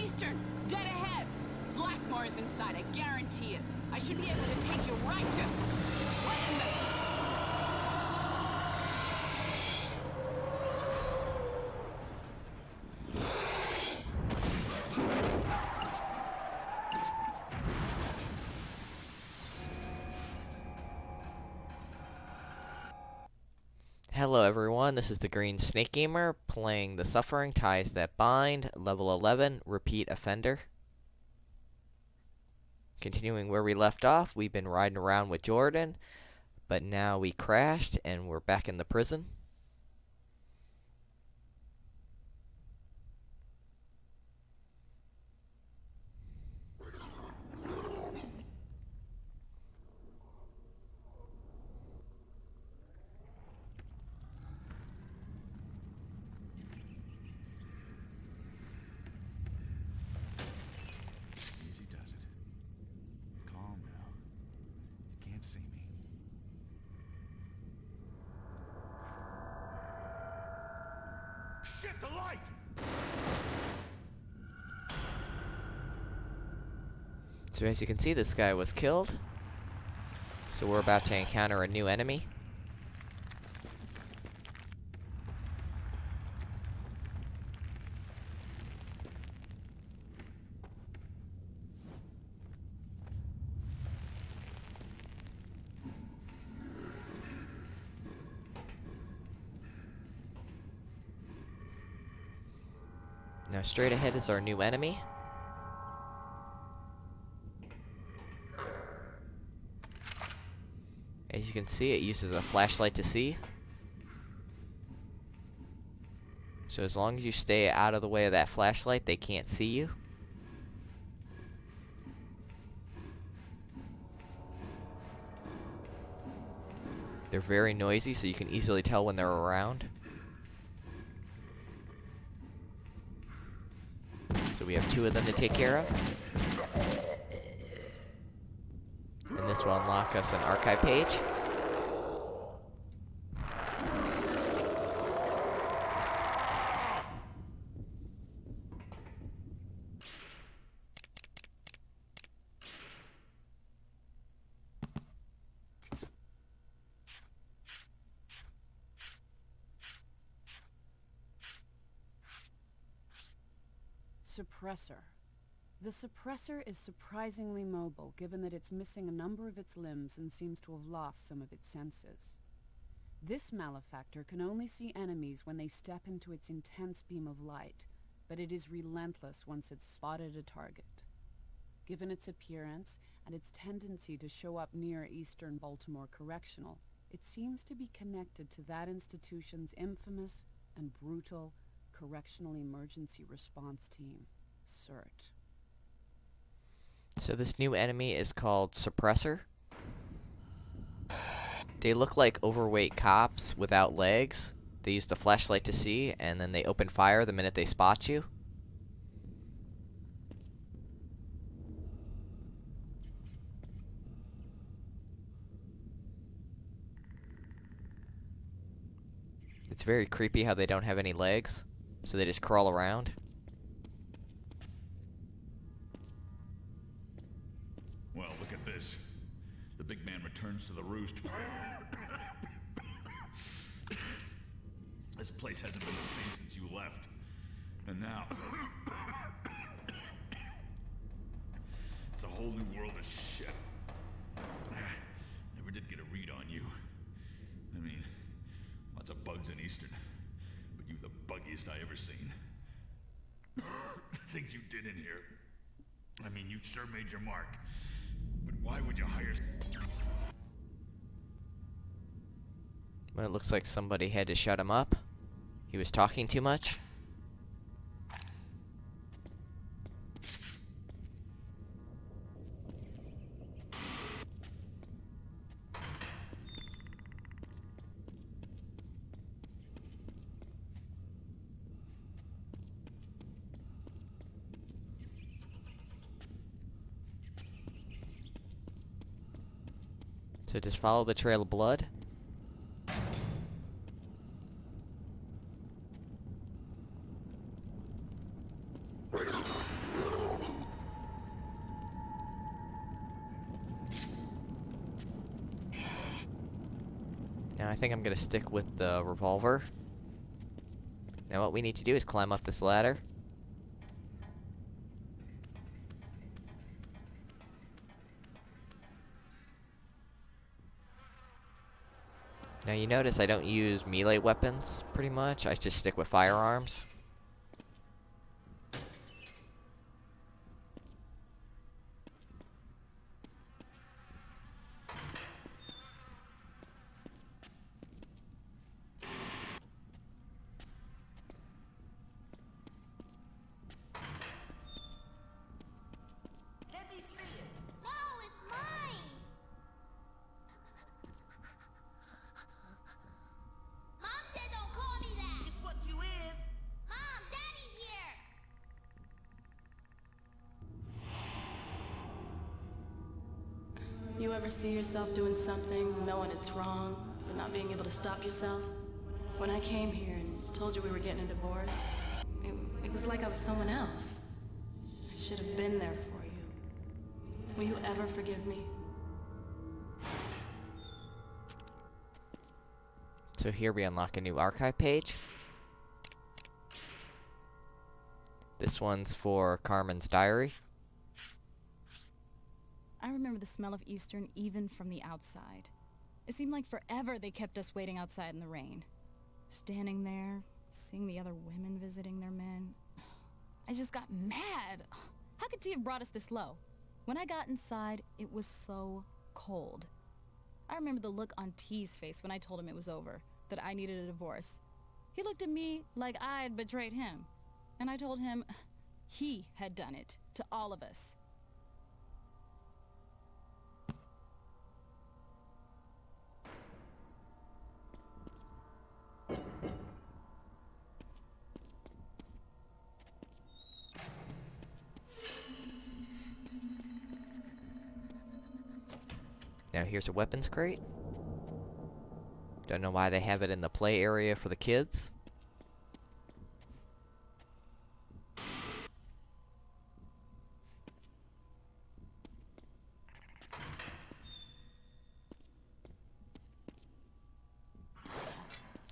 Eastern, dead ahead. Blackmore's inside, I guarantee it. I should be able to take you right to... What in the... Hello everyone, this is the Green Snake Gamer playing The Suffering Ties That Bind, level 11, repeat offender. Continuing where we left off, we've been riding around with Jordan, but now we crashed and we're back in the prison. Shit, the light! So as you can see, this guy was killed. So we're about to encounter a new enemy. Now straight ahead is our new enemy. As you can see, it uses a flashlight to see. So as long as you stay out of the way of that flashlight, they can't see you. They're very noisy, so you can easily tell when they're around. So we have two of them to take care of. And this will unlock us an archive page. Suppressor. The suppressor is surprisingly mobile, given that it's missing a number of its limbs and seems to have lost some of its senses. This malefactor can only see enemies when they step into its intense beam of light, but it is relentless once it's spotted a target. Given its appearance and its tendency to show up near Eastern Baltimore Correctional, it seems to be connected to that institution's infamous and brutal Correctional Emergency Response Team, CERT. So this new enemy is called Suppressor. They look like overweight cops without legs. They use the flashlight to see, and then they open fire the minute they spot you. It's very creepy how they don't have any legs. So they just crawl around. Well, look at this. The big man returns to the roost. This place hasn't been the same since you left. And now... it's a whole new world of shit. Never did get a read on you. I mean, lots of bugs in Eastern. You the buggiest I ever seen. The things you did in here. I mean, you sure made your mark. But why would you hire... Well, it looks like somebody had to shut him up. He was talking too much. So just follow the trail of blood. I think I'm gonna stick with the revolver. Now what we need to do is climb up this ladder. Now you notice I don't use melee weapons, pretty much. I just stick with firearms. Let me see it. No, it's mine. Mom said don't call me that. It's what you is. Mom, Daddy's here. You ever see yourself doing something, knowing it's wrong, but not being able to stop yourself? When I came here and told you we were getting a divorce, it was like I was someone else. I should have been there for you. Will you ever forgive me? So here we unlock a new archive page. This one's for Carmen's diary. I remember the smell of Eastern even from the outside. It seemed like forever they kept us waiting outside in the rain. Standing there, seeing the other women visiting their men. I just got mad. How could T have brought us this low? When I got inside, it was so cold. I remember the look on T's face when I told him it was over, that I needed a divorce. He looked at me like I'd betrayed him. And I told him he had done it to all of us. Now here's a weapons crate. Don't know why they have it in the play area for the kids.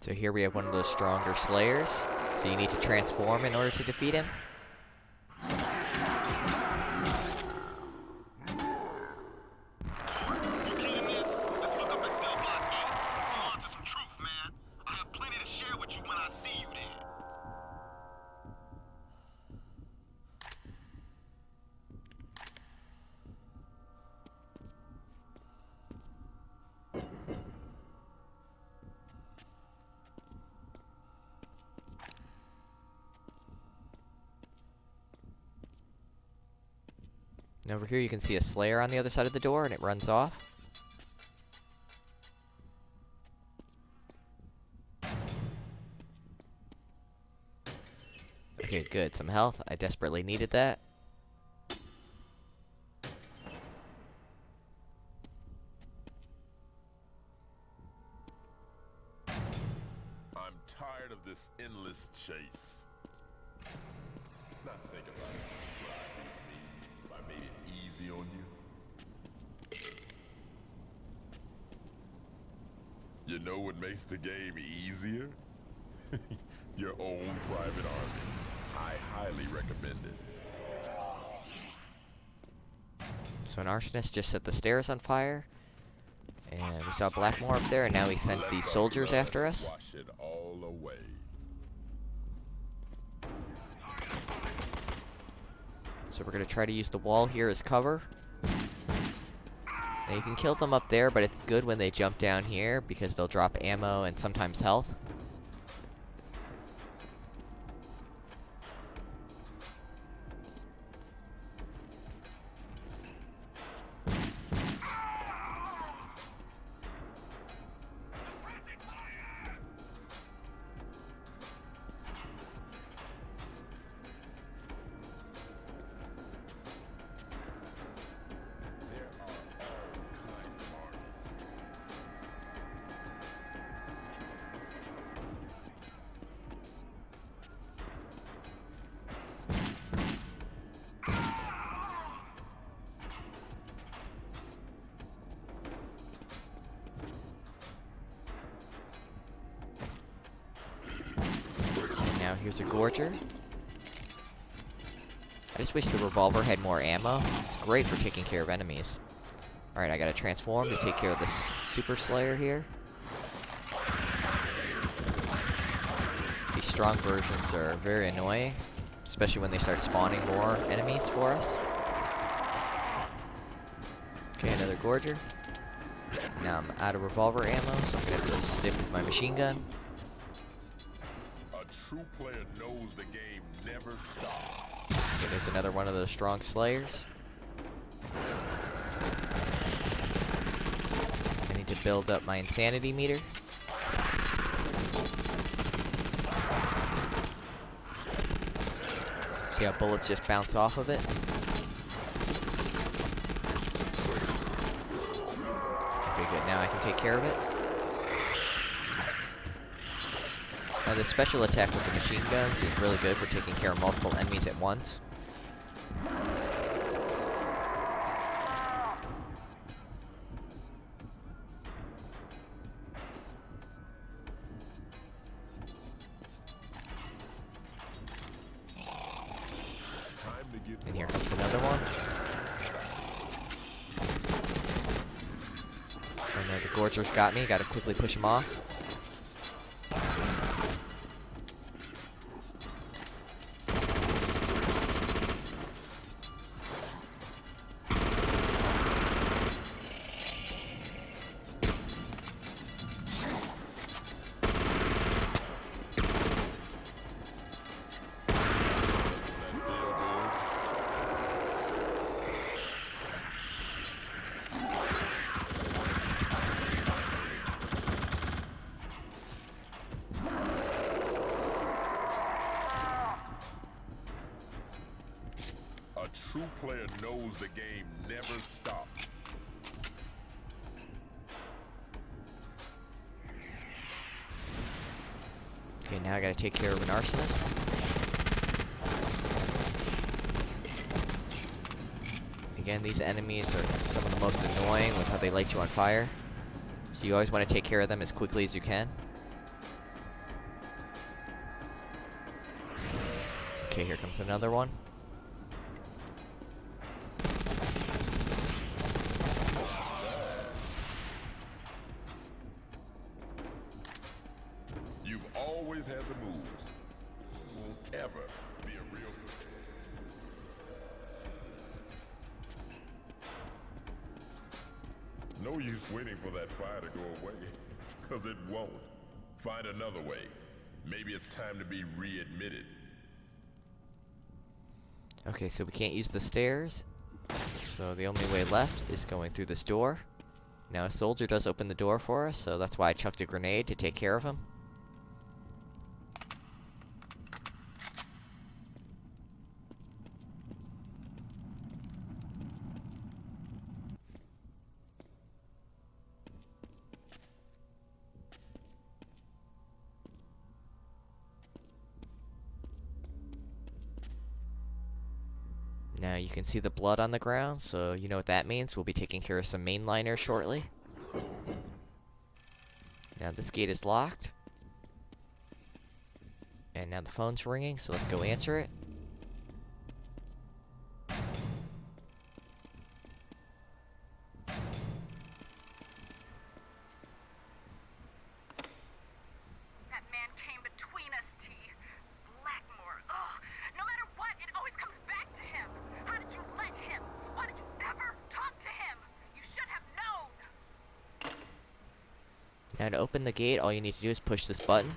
So here we have one of those stronger slayers. So you need to transform in order to defeat him. You kidding this? Let's look up at cell block 8. I'm on to some truth, man. I have plenty to share with you when I see you there. And over here you can see a slayer on the other side of the door, and it runs off. Okay, good. Some health. I desperately needed that. I'm tired of this endless chase. Now think about it. Would I be me if I made it easy on you? You know what makes the game easier? Your own private army. I highly recommend it. So an arsonist just set the stairs on fire. And we saw Blackmore up there, and now he sent Let these the soldiers blood after us. Wash it all away. So we're going to try to use the wall here as cover. Now you can kill them up there, but it's good when they jump down here because they'll drop ammo and sometimes health. There are all kinds of armies. here's a Gorger. I just wish the revolver had more ammo. It's great for taking care of enemies. Alright, I gotta transform to take care of this Super Slayer here. These strong versions are very annoying, especially when they start spawning more enemies for us. Okay, another Gorger. Now I'm out of revolver ammo, so I'm gonna have to stick with my machine gun. A true player knows the game never stops. Okay, there's another one of those strong Slayers. I need to build up my insanity meter. See how bullets just bounce off of it? Okay, good. Now I can take care of it. Now the special attack with the machine guns is really good for taking care of multiple enemies at once. And here comes another one. Oh no, the Gorger's got me. Gotta quickly push him off. A true player knows the game never stops. Okay, now I gotta take care of an arsonist. Again, these enemies are some of the most annoying with how they light you on fire. So you always want to take care of them as quickly as you can. Okay, here comes another one. You've always had the moves. You won't ever be a real player. No use waiting for that fire to go away, because it won't. Find another way. Maybe it's time to be readmitted. Okay, so we can't use the stairs. So the only way left is going through this door. Now a soldier does open the door for us, so that's why I chucked a grenade to take care of him. Now you can see the blood on the ground, so you know what that means. We'll be taking care of some mainliners shortly. Now this gate is locked. And now the phone's ringing, so let's go answer it. That man came between us, T. Blackmore. Ugh. No matter what, it always comes back to him. How did you let him? Why did you ever talk to him? You should have known. Now to open the gate, all you need to do is push this button.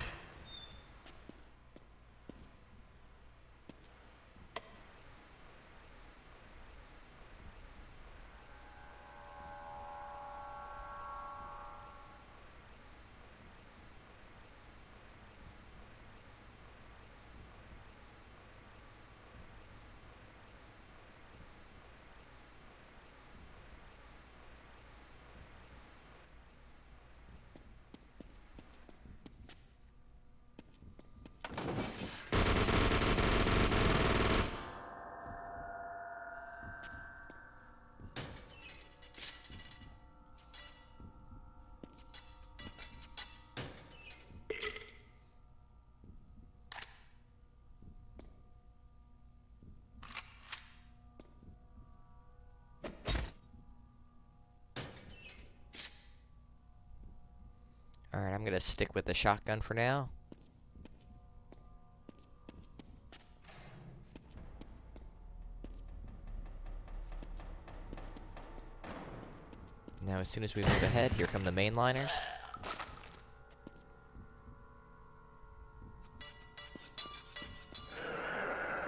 Alright, I'm gonna stick with the shotgun for now. Now, as soon as we move ahead, here come the mainliners.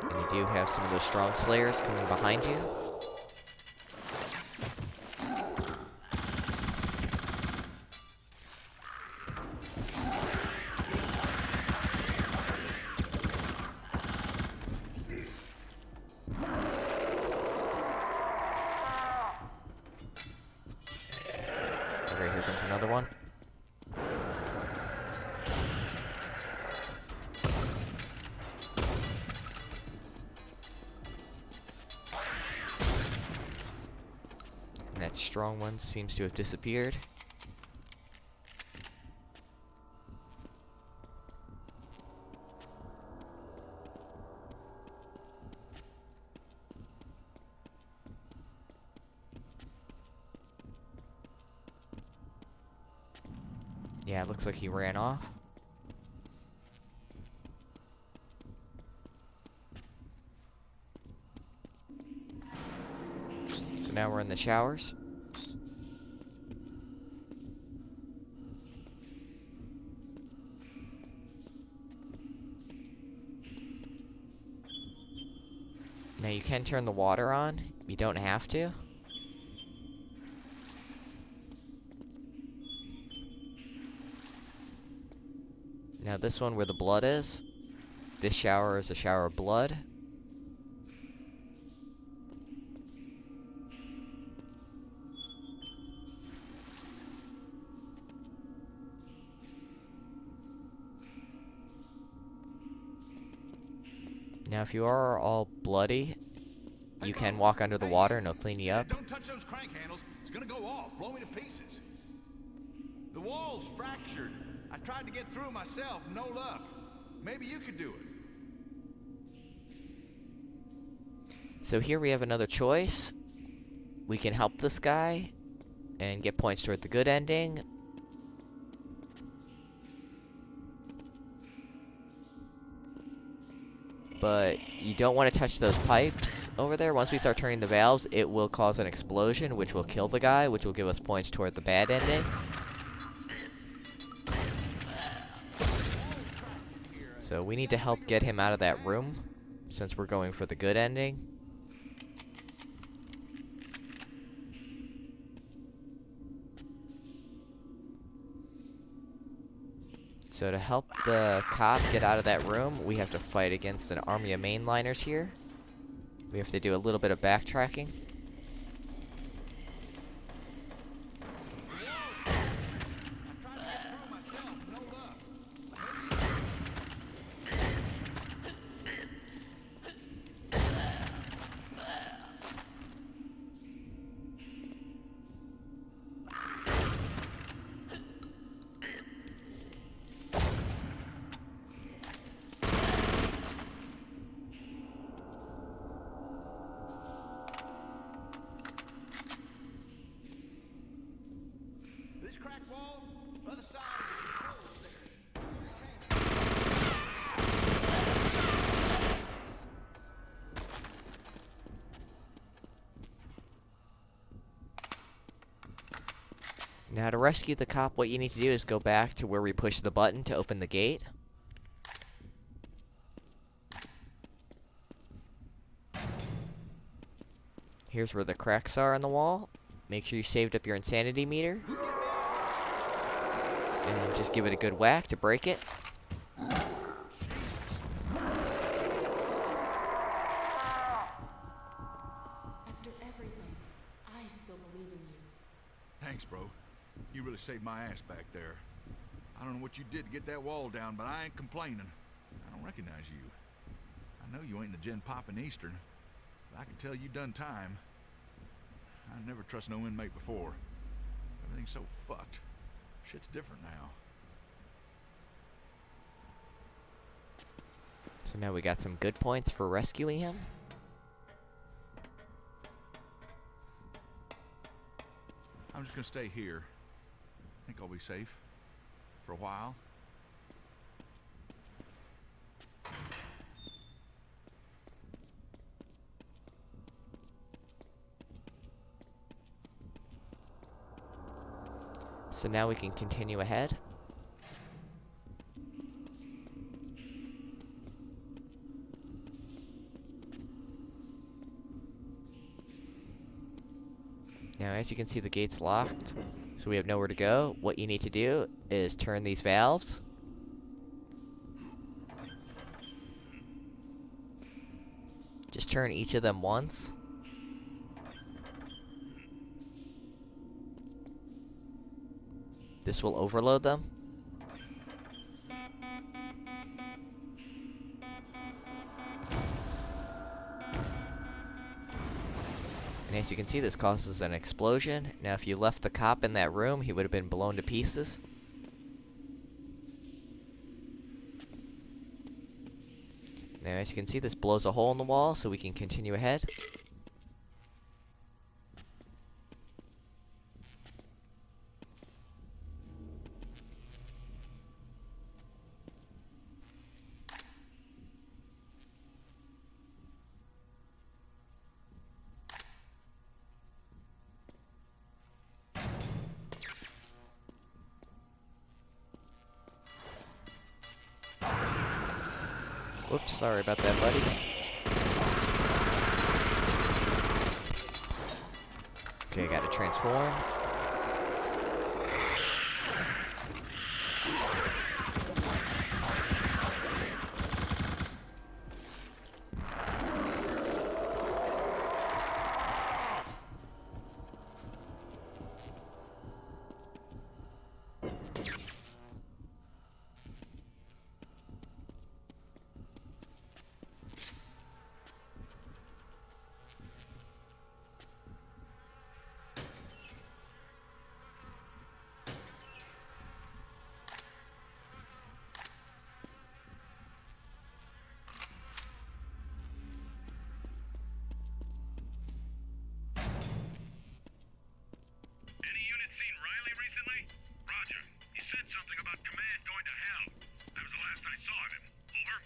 And you do have some of those strong slayers coming behind you. Okay, here comes another one. And that strong one seems to have disappeared. Yeah, it looks like he ran off. So now we're in the showers. Now you can turn the water on. You don't have to. Now this one where the blood is, this shower is a shower of blood. Now if you are all bloody, you can walk under the water and it'll clean you up. Don't touch those crank handles. It's gonna go off. Blow me to pieces. The wall's fractured. I tried to get through myself. No luck. Maybe you could do it. So here we have another choice. We can help this guy and get points toward the good ending. But you don't want to touch those pipes over there. Once we start turning the valves, it will cause an explosion, which will kill the guy, which will give us points toward the bad ending. So we need to help get him out of that room, since we're going for the good ending. So to help the cop get out of that room, we have to fight against an army of mainliners here. We have to do a little bit of backtracking. This crack wall, other side is a control stair. Now to rescue the cop, what you need to do is go back to where we push the button to open the gate. Here's where the cracks are on the wall. Make sure you saved up your insanity meter. And just give it a good whack to break it. After everything, I still believe in you. Thanks, bro. You really saved my ass back there. I don't know what you did to get that wall down, but I ain't complaining. I don't recognize you. I know you ain't the Gen Pop in Eastern, but I can tell you done time. I never trust no inmate before. Everything's so fucked. Shit's different now. So now we got some good points for rescuing him. I'm just gonna stay here. I think I'll be safe. for a while. So now we can continue ahead. Now, as you can see, the gate's locked, so we have nowhere to go. What you need to do is turn these valves. Just turn each of them once. This will overload them. And as you can see, this causes an explosion. Now, if you left the cop in that room, he would have been blown to pieces. Now, as you can see, this blows a hole in the wall, so we can continue ahead. Whoops, sorry about that, buddy. Okay, gotta transform. Any unit seen Riley recently? Roger. He said something about command going to hell. That was the last I saw of him. Over?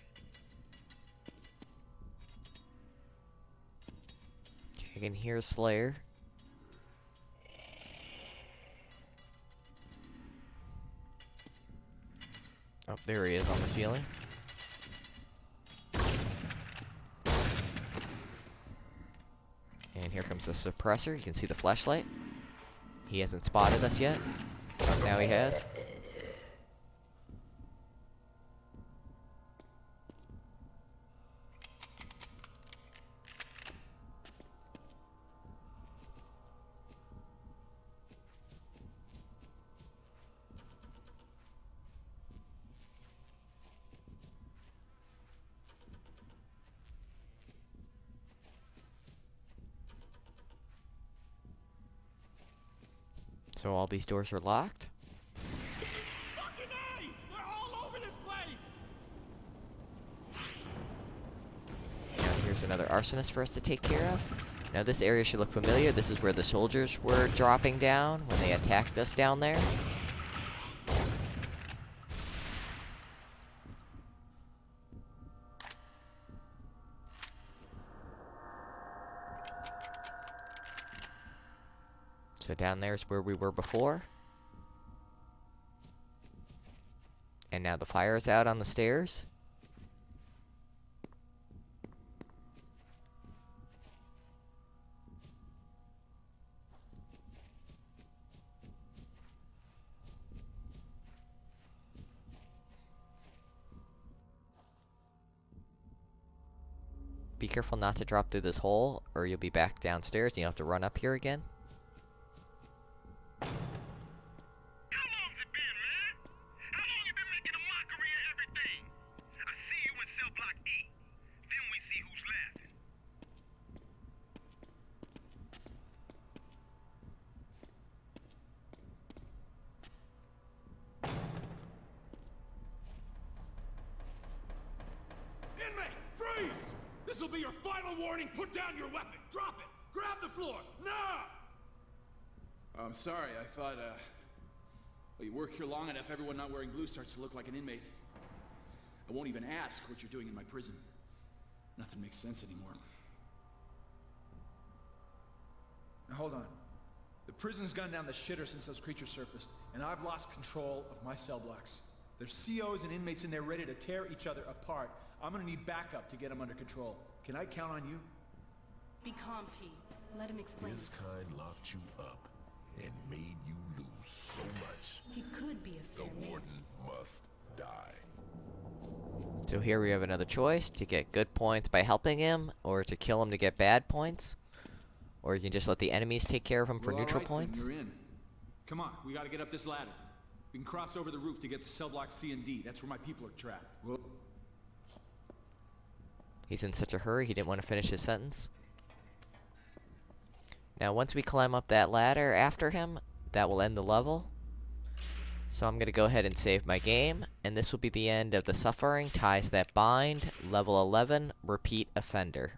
Okay, I can hear Slayer. Oh, there he is on the ceiling. And here comes the suppressor. You can see the flashlight. He hasn't spotted us yet. Oh, now he has. So all these doors are locked. Fucking A! We're all over this place! Now here's another arsonist for us to take care of. Now this area should look familiar. This is where the soldiers were dropping down when they attacked us down there. So down there is where we were before. And now the fire is out on the stairs. Be careful not to drop through this hole, or you'll be back downstairs and you'll have to run up here again. How long's it been, man? How long you been making a mockery of everything? I see you in cell block E. Then we see who's laughing. Inmate, freeze! This will be your final warning. Put down your weapon. Drop it. Grab the floor. Now! I'm sorry, I thought Well, you work here long enough, everyone not wearing blue starts to look like an inmate. I won't even ask what you're doing in my prison. Nothing makes sense anymore. Now hold on. The prison's gone down the shitter since those creatures surfaced, and I've lost control of my cell blocks. There's COs and inmates in there ready to tear each other apart. I'm gonna need backup to get them under control. Can I count on you? Be calm, T. Let him explain. His kind locked you up and made you lose so much. He could be a fair The man. warden must die. So here we have another choice: to get good points by helping him, or to kill him to get bad points. Or you can just let the enemies take care of him for Well, neutral all right, points. then, you're in. Come on, we gotta get up this ladder. We can cross over the roof to get to cell block C and D. That's where my people are trapped. Well, He's in such a hurry, he didn't want to finish his sentence. Now, once we climb up that ladder after him, that will end the level. So I'm going to go ahead and save my game, and this will be the end of the Suffering Ties That Bind, Level 11, Repeat Offender.